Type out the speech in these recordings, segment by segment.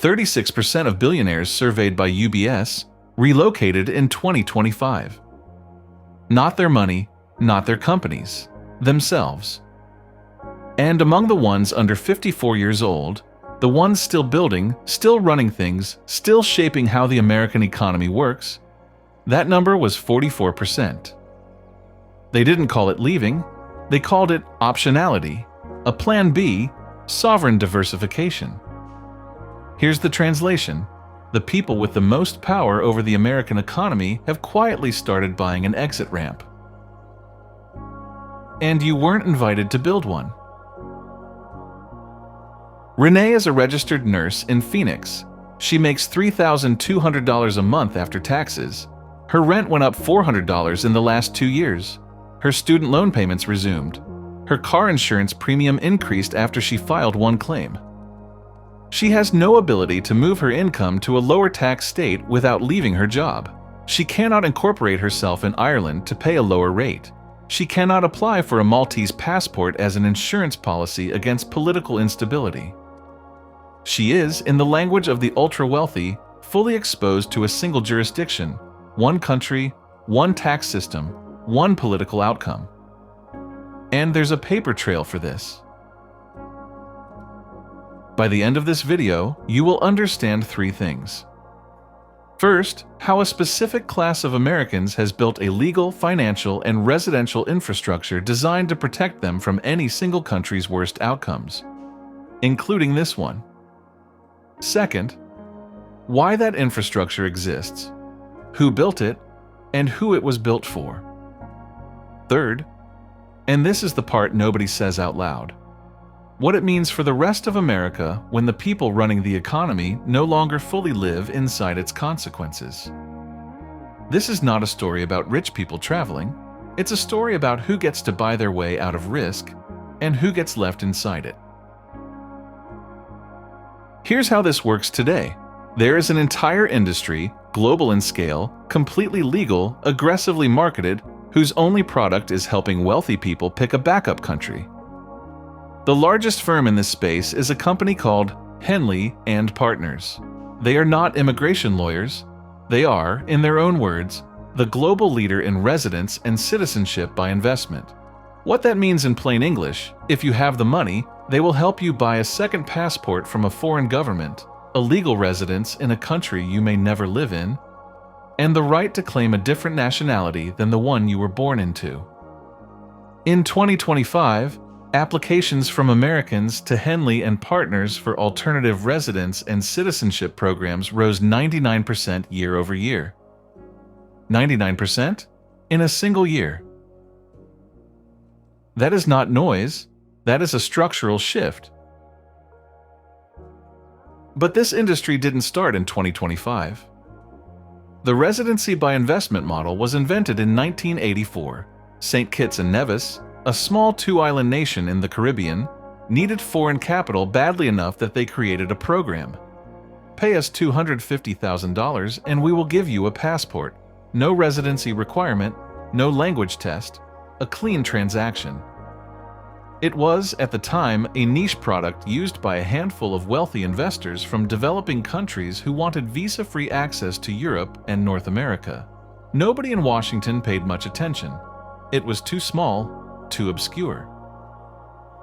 36% of billionaires surveyed by UBS relocated in 2025. Not their money, not their companies, themselves. And among the ones under 54 years old, the ones still building, still running things, still shaping how the American economy works, that number was 44%. They didn't call it leaving, they called it optionality, a plan B, sovereign diversification. Here's the translation. The people with the most power over the American economy have quietly started buying an exit ramp. And you weren't invited to build one. Renee is a registered nurse in Phoenix. She makes $3,200 a month after taxes. Her rent went up $400 in the last 2 years. Her student loan payments resumed. Her car insurance premium increased after she filed one claim. She has no ability to move her income to a lower tax state without leaving her job. She cannot incorporate herself in Ireland to pay a lower rate. She cannot apply for a Maltese passport as an insurance policy against political instability. She is, in the language of the ultra-wealthy, fully exposed to a single jurisdiction, one country, one tax system, one political outcome. And there's a paper trail for this. By the end of this video, you will understand 3 things. First, how a specific class of Americans has built a legal, financial, and residential infrastructure designed to protect them from any single country's worst outcomes, including this one. Second, why that infrastructure exists, who built it, and who it was built for. Third, and this is the part nobody says out loud, what it means for the rest of America when the people running the economy no longer fully live inside its consequences. This is not a story about rich people traveling. It's a story about who gets to buy their way out of risk and who gets left inside it. Here's how this works today. There is an entire industry, global in scale, completely legal, aggressively marketed, whose only product is helping wealthy people pick a backup country. The largest firm in this space is a company called Henley Partners. They are not immigration lawyers. They are, in their own words, the global leader in residence and citizenship by investment. What that means in plain English, if you have the money, they will help you buy a second passport from a foreign government, a legal residence in a country you may never live in, and the right to claim a different nationality than the one you were born into. In 2025, applications from Americans to Henley Partners for alternative residence and citizenship programs rose 99% year over year. 99% in a single year. That is not noise, that is a structural shift. But this industry didn't start in 2025. The residency by investment model was invented in 1984. St. Kitts and Nevis, a small 2-island nation in the Caribbean, needed foreign capital badly enough that they created a program. Pay us $250,000 and we will give you a passport. No residency requirement, no language test, a clean transaction. It was, at the time, a niche product used by a handful of wealthy investors from developing countries who wanted visa-free access to Europe and North America. Nobody in Washington paid much attention. It was too small, too obscure.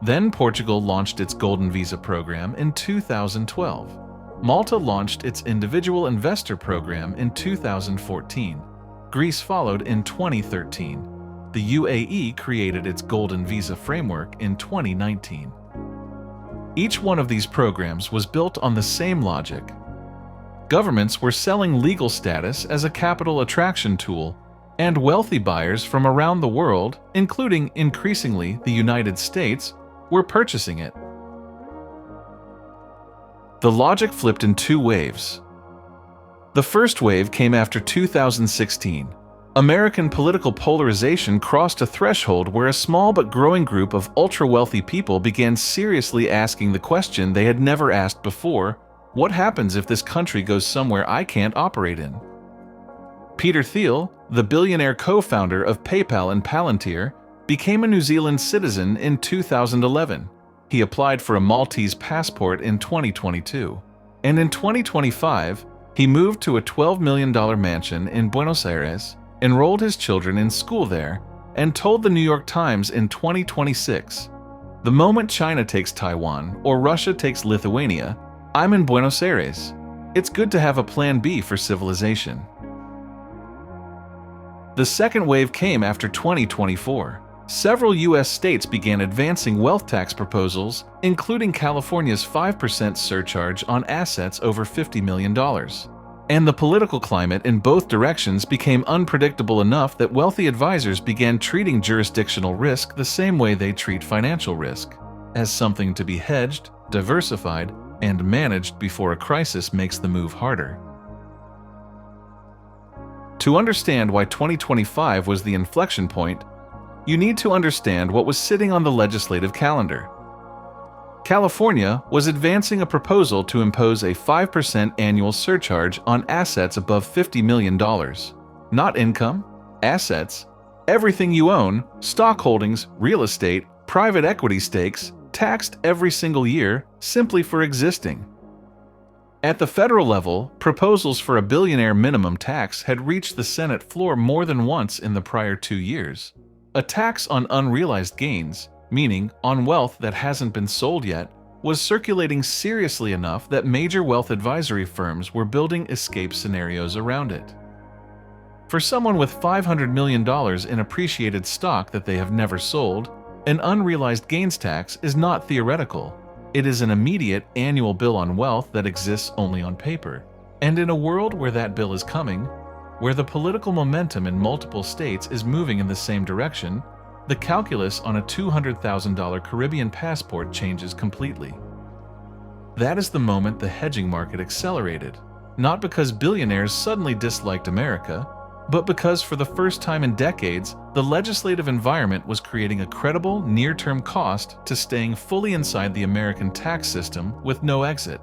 Then Portugal launched its Golden Visa program in 2012. Malta launched its Individual Investor program in 2014. Greece followed in 2013. The UAE created its Golden Visa framework in 2019. Each one of these programs was built on the same logic. Governments were selling legal status as a capital attraction tool, and wealthy buyers from around the world, including increasingly the United States, were purchasing it. The logic flipped in 2 waves. The first wave came after 2016. American political polarization crossed a threshold where a small but growing group of ultra-wealthy people began seriously asking the question they had never asked before: what happens if this country goes somewhere I can't operate in? Peter Thiel, the billionaire co-founder of PayPal and Palantir, became a New Zealand citizen in 2011. He applied for a Maltese passport in 2022. And in 2025, he moved to a $12 million mansion in Buenos Aires, enrolled his children in school there, and told the New York Times in 2026, "The moment China takes Taiwan or Russia takes Lithuania, I'm in Buenos Aires. It's good to have a plan B for civilization." The second wave came after 2024. Several U.S. states began advancing wealth tax proposals, including California's 5% surcharge on assets over $50 million. And the political climate in both directions became unpredictable enough that wealthy advisors began treating jurisdictional risk the same way they treat financial risk, as something to be hedged, diversified, and managed before a crisis makes the move harder. To understand why 2025 was the inflection point, you need to understand what was sitting on the legislative calendar. California was advancing a proposal to impose a 5% annual surcharge on assets above $50 million. Not income, assets, everything you own, stock holdings, real estate, private equity stakes, taxed every single year simply for existing. At the federal level, proposals for a billionaire minimum tax had reached the Senate floor more than once in the prior 2 years. A tax on unrealized gains, meaning on wealth that hasn't been sold yet, was circulating seriously enough that major wealth advisory firms were building escape scenarios around it. For someone with $500 million in appreciated stock that they have never sold, an unrealized gains tax is not theoretical. It is an immediate annual bill on wealth that exists only on paper. And in a world where that bill is coming, where the political momentum in multiple states is moving in the same direction, the calculus on a $200,000 Caribbean passport changes completely. That is the moment the hedging market accelerated, not because billionaires suddenly disliked America, but because for the first time in decades, the legislative environment was creating a credible, near-term cost to staying fully inside the American tax system with no exit.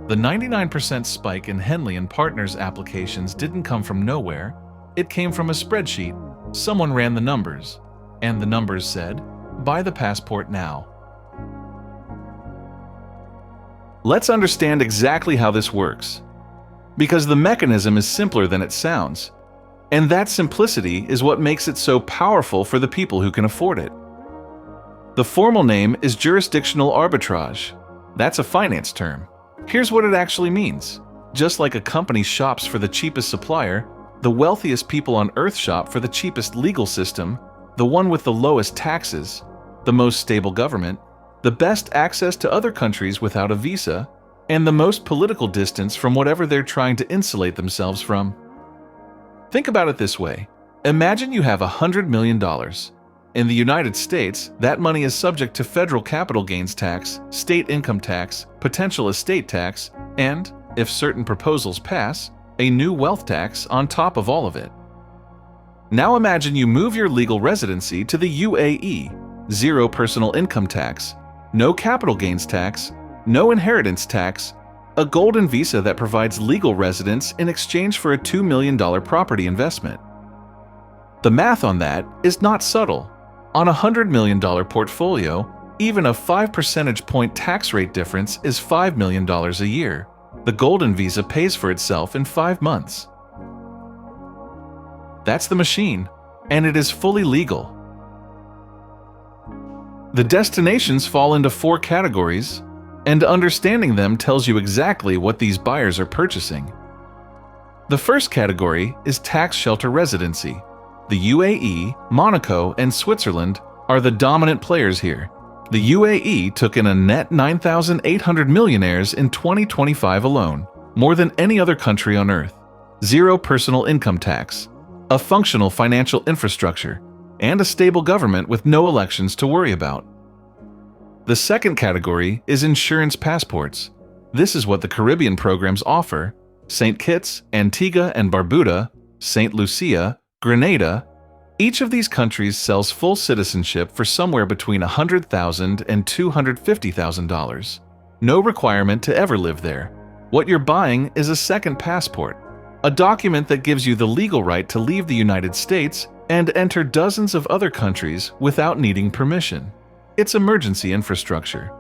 The 99% spike in Henley Partners applications didn't come from nowhere. It came from a spreadsheet. Someone ran the numbers, and the numbers said, "Buy the passport now." Let's understand exactly how this works, because the mechanism is simpler than it sounds, and that simplicity is what makes it so powerful for the people who can afford it. The formal name is jurisdictional arbitrage. That's a finance term. Here's what it actually means. Just like a company shops for the cheapest supplier, the wealthiest people on Earth shop for the cheapest legal system, the one with the lowest taxes, the most stable government, the best access to other countries without a visa, and the most political distance from whatever they're trying to insulate themselves from. Think about it this way. Imagine you have $100 million. In the United States, that money is subject to federal capital gains tax, state income tax, potential estate tax, and, if certain proposals pass, a new wealth tax on top of all of it. Now imagine you move your legal residency to the UAE, zero personal income tax, no capital gains tax, no inheritance tax, a golden visa that provides legal residence in exchange for a $2 million property investment. The math on that is not subtle. On a $100 million portfolio, even a 5 percentage point tax rate difference is $5 million a year. The golden visa pays for itself in 5 months. That's the machine, and it is fully legal. The destinations fall into 4 categories, and understanding them tells you exactly what these buyers are purchasing. The first category is tax shelter residency. The UAE, Monaco, and Switzerland are the dominant players here. The UAE took in a net 9,800 millionaires in 2025 alone, more than any other country on Earth. Zero personal income tax, a functional financial infrastructure, and a stable government with no elections to worry about. The second category is insurance passports. This is what the Caribbean programs offer: St. Kitts, Antigua and Barbuda, St. Lucia, Grenada. Each of these countries sells full citizenship for somewhere between $100,000 and $250,000. No requirement to ever live there. What you're buying is a second passport, a document that gives you the legal right to leave the United States and enter dozens of other countries without needing permission. It's emergency infrastructure.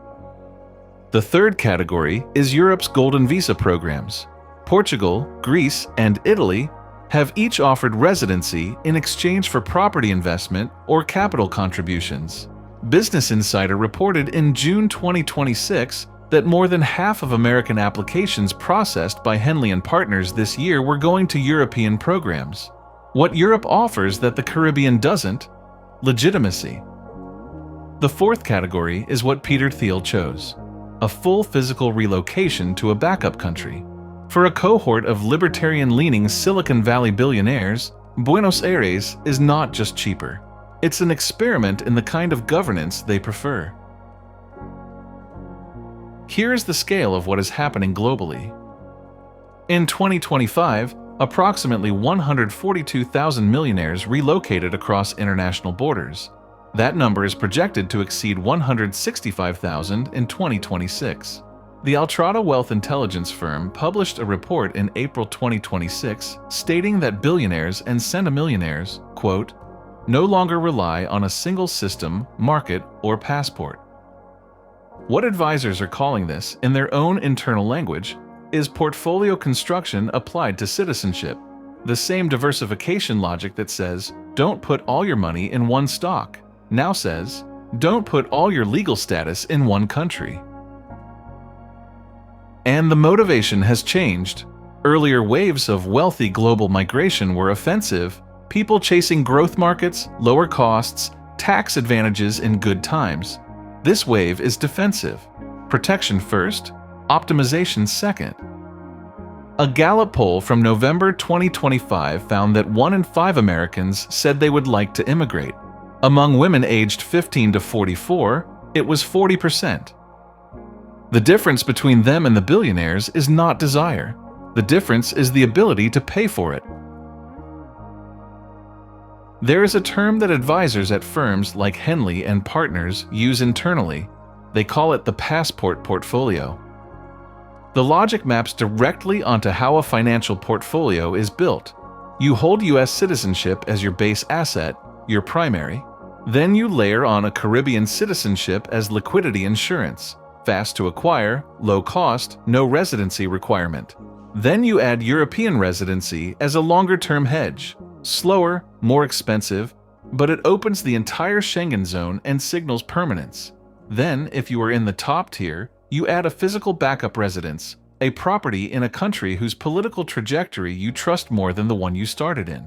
The third category is Europe's golden visa programs. Portugal, Greece, and Italy have each offered residency in exchange for property investment or capital contributions. Business Insider reported in June 2026 that more than half of American applications processed by Henley Partners this year were going to European programs. What Europe offers that the Caribbean doesn't? Legitimacy. The fourth category is what Peter Thiel chose: a full physical relocation to a backup country. For a cohort of libertarian-leaning Silicon Valley billionaires, Buenos Aires is not just cheaper. It's an experiment in the kind of governance they prefer. Here is the scale of what is happening globally. In 2025, approximately 142,000 millionaires relocated across international borders. That number is projected to exceed 165,000 in 2026. The Altrada wealth intelligence firm published a report in April 2026 stating that billionaires and centimillionaires, quote, no longer rely on a single system, market, or passport. What advisors are calling this, in their own internal language, is portfolio construction applied to citizenship, the same diversification logic that says, don't put all your money in one stock, now says, don't put all your legal status in one country. And the motivation has changed. Earlier waves of wealthy global migration were offensive, people chasing growth markets, lower costs, tax advantages in good times. This wave is defensive. Protection first, optimization second. A Gallup poll from November 2025 found that 1 in 5 Americans said they would like to immigrate. Among women aged 15 to 44, it was 40%. The difference between them and the billionaires is not desire. The difference is the ability to pay for it. There is a term that advisors at firms like Henley Partners use internally. They call it the passport portfolio. The logic maps directly onto how a financial portfolio is built. You hold U.S. citizenship as your base asset, your primary. Then you layer on a Caribbean citizenship as liquidity insurance. Fast to acquire, low cost, no residency requirement. Then you add European residency as a longer-term hedge. Slower, more expensive, but it opens the entire Schengen zone and signals permanence. Then, if you are in the top tier, you add a physical backup residence, a property in a country whose political trajectory you trust more than the one you started in.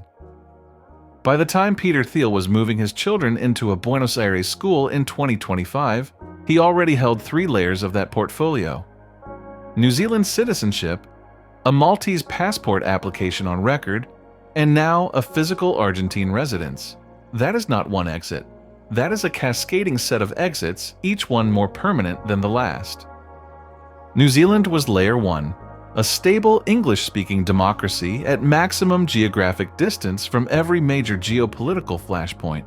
By the time Peter Thiel was moving his children into a Buenos Aires school in 2025, he already held 3 layers of that portfolio: New Zealand citizenship, a Maltese passport application on record, and now a physical Argentine residence. That is not one exit. That is a cascading set of exits, each one more permanent than the last. New Zealand was Layer 1, a stable English-speaking democracy at maximum geographic distance from every major geopolitical flashpoint.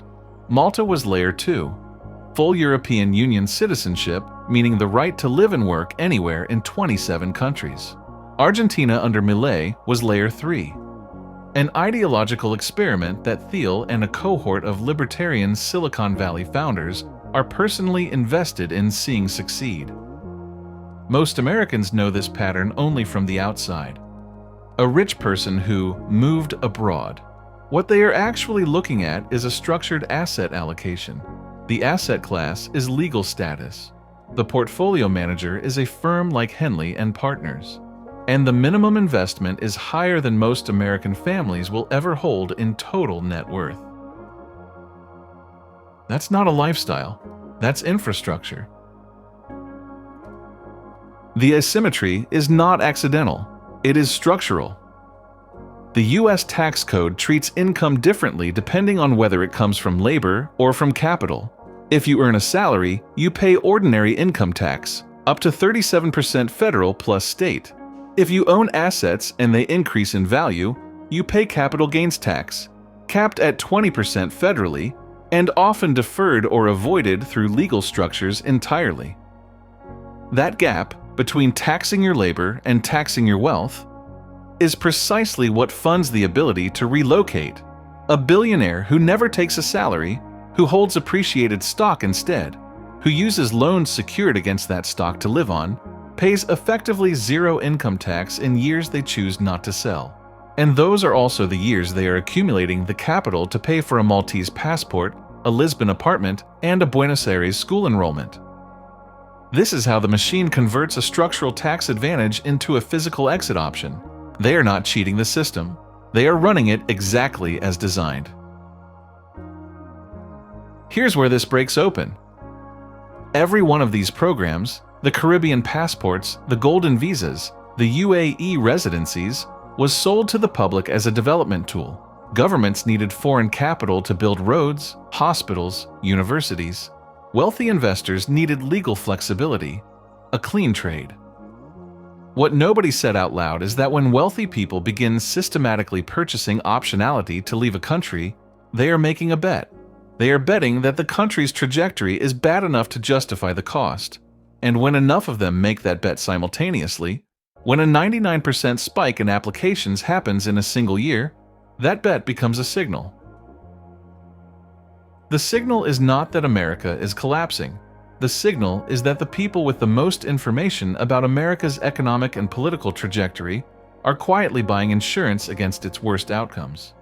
Malta was Layer 2, full European Union citizenship, meaning the right to live and work anywhere in 27 countries. Argentina under Milei was Layer 3, an ideological experiment that Thiel and a cohort of libertarian Silicon Valley founders are personally invested in seeing succeed. Most Americans know this pattern only from the outside. A rich person who moved abroad. What they are actually looking at is a structured asset allocation. The asset class is legal status. The portfolio manager is a firm like Henley Partners. And the minimum investment is higher than most American families will ever hold in total net worth. That's not a lifestyle. That's infrastructure. The asymmetry is not accidental. It is structural. The U.S. tax code treats income differently depending on whether it comes from labor or from capital. If you earn a salary, you pay ordinary income tax, up to 37% federal plus state. If you own assets and they increase in value, you pay capital gains tax, capped at 20% federally, and often deferred or avoided through legal structures entirely. That gap between taxing your labor and taxing your wealth is precisely what funds the ability to relocate. A billionaire who never takes a salary, who holds appreciated stock instead, who uses loans secured against that stock to live on, pays effectively zero income tax in years they choose not to sell. And those are also the years they are accumulating the capital to pay for a Maltese passport, a Lisbon apartment, and a Buenos Aires school enrollment. This is how the machine converts a structural tax advantage into a physical exit option. They are not cheating the system. They are running it exactly as designed. Here's where this breaks open. Every one of these programs, the Caribbean passports, the golden visas, the UAE residencies, was sold to the public as a development tool. Governments needed foreign capital to build roads, hospitals, universities. Wealthy investors needed legal flexibility, a clean trade. What nobody said out loud is that when wealthy people begin systematically purchasing optionality to leave a country, they are making a bet. They are betting that the country's trajectory is bad enough to justify the cost. And when enough of them make that bet simultaneously, when a 99% spike in applications happens in a single year, that bet becomes a signal. The signal is not that America is collapsing. The signal is that the people with the most information about America's economic and political trajectory are quietly buying insurance against its worst outcomes.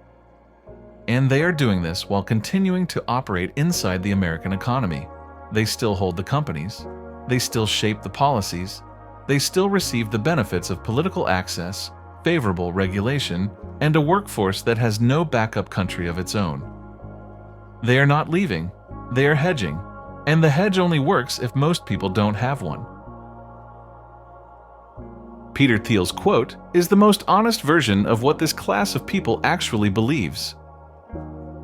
And they are doing this while continuing to operate inside the American economy. They still hold the companies. They still shape the policies. They still receive the benefits of political access, favorable regulation, and a workforce that has no backup country of its own. They are not leaving. They are hedging. And the hedge only works if most people don't have one. Peter Thiel's quote is the most honest version of what this class of people actually believes.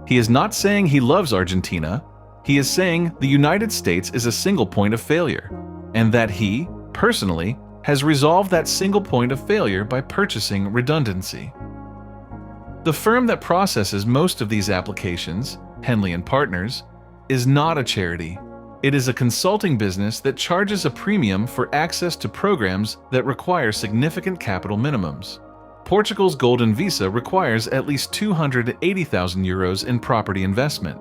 He is not saying he loves Argentina. He is saying the United States is a single point of failure, and that he, personally, has resolved that single point of failure by purchasing redundancy. The firm that processes most of these applications, Henley Partners, is not a charity. It is a consulting business that charges a premium for access to programs that require significant capital minimums. Portugal's Golden Visa requires at least 280,000 euros in property investment.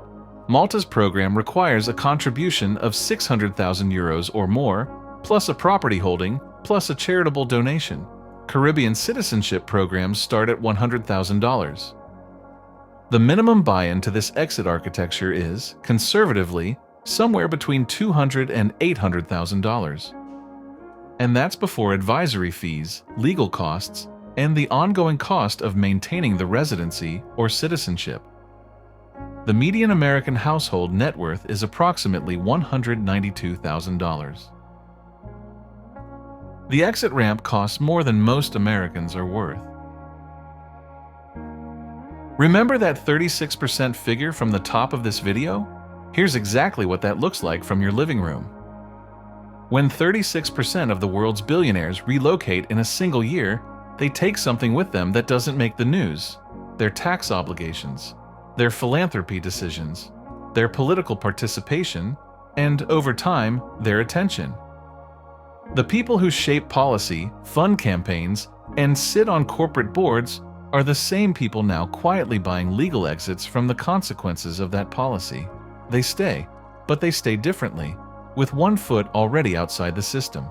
Malta's program requires a contribution of 600,000 euros or more, plus a property holding, plus a charitable donation. Caribbean citizenship programs start at $100,000. The minimum buy-in to this exit architecture is, conservatively, somewhere between $200,000 and $800,000. And that's before advisory fees, legal costs, and the ongoing cost of maintaining the residency or citizenship. The median American household net worth is approximately $192,000. The exit ramp costs more than most Americans are worth. Remember that 36% figure from the top of this video? Here's exactly what that looks like from your living room. When 36% of the world's billionaires relocate in a single year, they take something with them that doesn't make the news: their tax obligations, their philanthropy decisions, their political participation, and, over time, their attention. The people who shape policy, fund campaigns, and sit on corporate boards are the same people now quietly buying legal exits from the consequences of that policy. They stay, but they stay differently, with one foot already outside the system.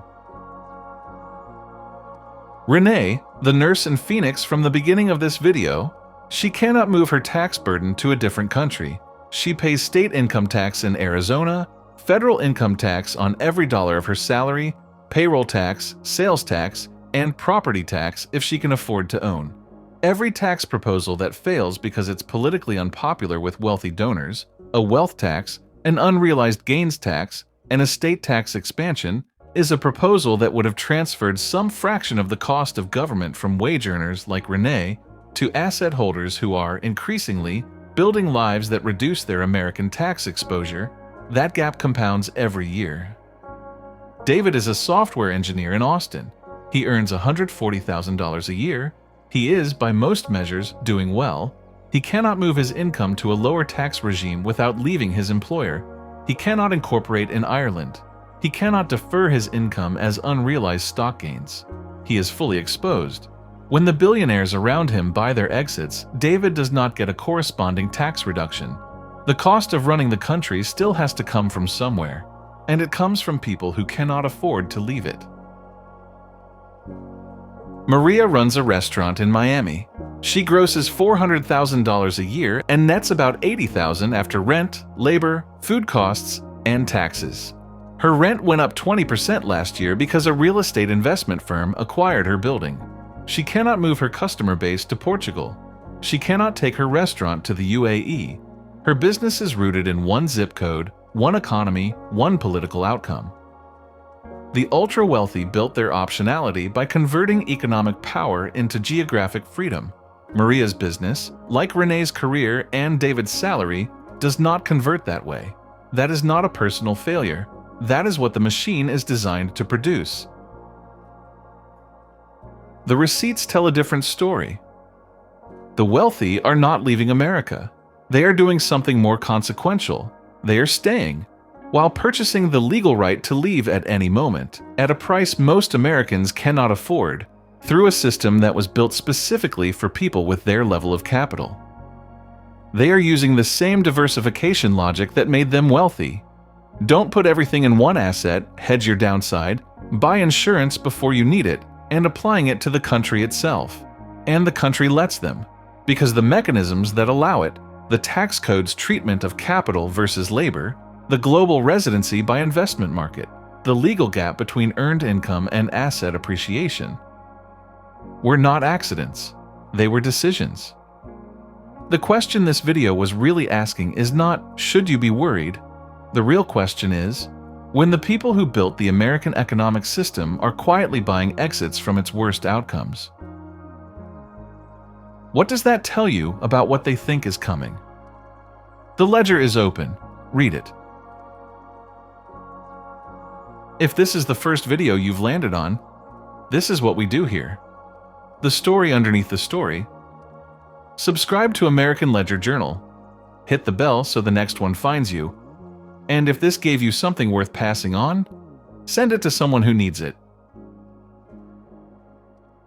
Renee, the nurse in Phoenix from the beginning of this video, she cannot move her tax burden to a different country. She pays state income tax in Arizona, federal income tax on every dollar of her salary, payroll tax, sales tax, and property tax if she can afford to own. Every tax proposal that fails because it's politically unpopular with wealthy donors, a wealth tax, an unrealized gains tax, and estate tax expansion, is a proposal that would have transferred some fraction of the cost of government from wage earners like Renee to asset holders who are, increasingly, building lives that reduce their American tax exposure. That gap compounds every year. David is a software engineer in Austin. He earns $140,000 a year. He is, by most measures, doing well. He cannot move his income to a lower tax regime without leaving his employer. He cannot incorporate in Ireland. He cannot defer his income as unrealized stock gains. He is fully exposed. When the billionaires around him buy their exits, David does not get a corresponding tax reduction. The cost of running the country still has to come from somewhere. and it comes from people who cannot afford to leave it. Maria runs a restaurant in Miami. She grosses $400,000 a year and nets about $80,000 after rent, labor, food costs, and taxes. Her rent went up 20% last year because a real estate investment firm acquired her building. She cannot move her customer base to Portugal. She cannot take her restaurant to the UAE. Her business is rooted in one zip code, one economy, one political outcome. The ultra-wealthy built their optionality by converting economic power into geographic freedom. Maria's business, like Renee's career and David's salary, does not convert that way. That is not a personal failure. That is what the machine is designed to produce. The receipts tell a different story. The wealthy are not leaving America. They are doing something more consequential. They are staying, while purchasing the legal right to leave at any moment, at a price most Americans cannot afford, through a system that was built specifically for people with their level of capital. They are using the same diversification logic that made them wealthy. Don't put everything in one asset, hedge your downside, buy insurance before you need it, and applying it to the country itself. And the country lets them, because the mechanisms that allow it, the tax code's treatment of capital versus labor, the global residency by investment market, the legal gap between earned income and asset appreciation, were not accidents. They were decisions. The question this video was really asking is not, should you be worried? The real question is, when the people who built the American economic system are quietly buying exits from its worst outcomes. What does that tell you about what they think is coming? The ledger is open. Read it. If this is the first video you've landed on, this is what we do here. The story underneath the story. Subscribe to American Ledger Journal. Hit the bell so the next one finds you. And if this gave you something worth passing on, send it to someone who needs it.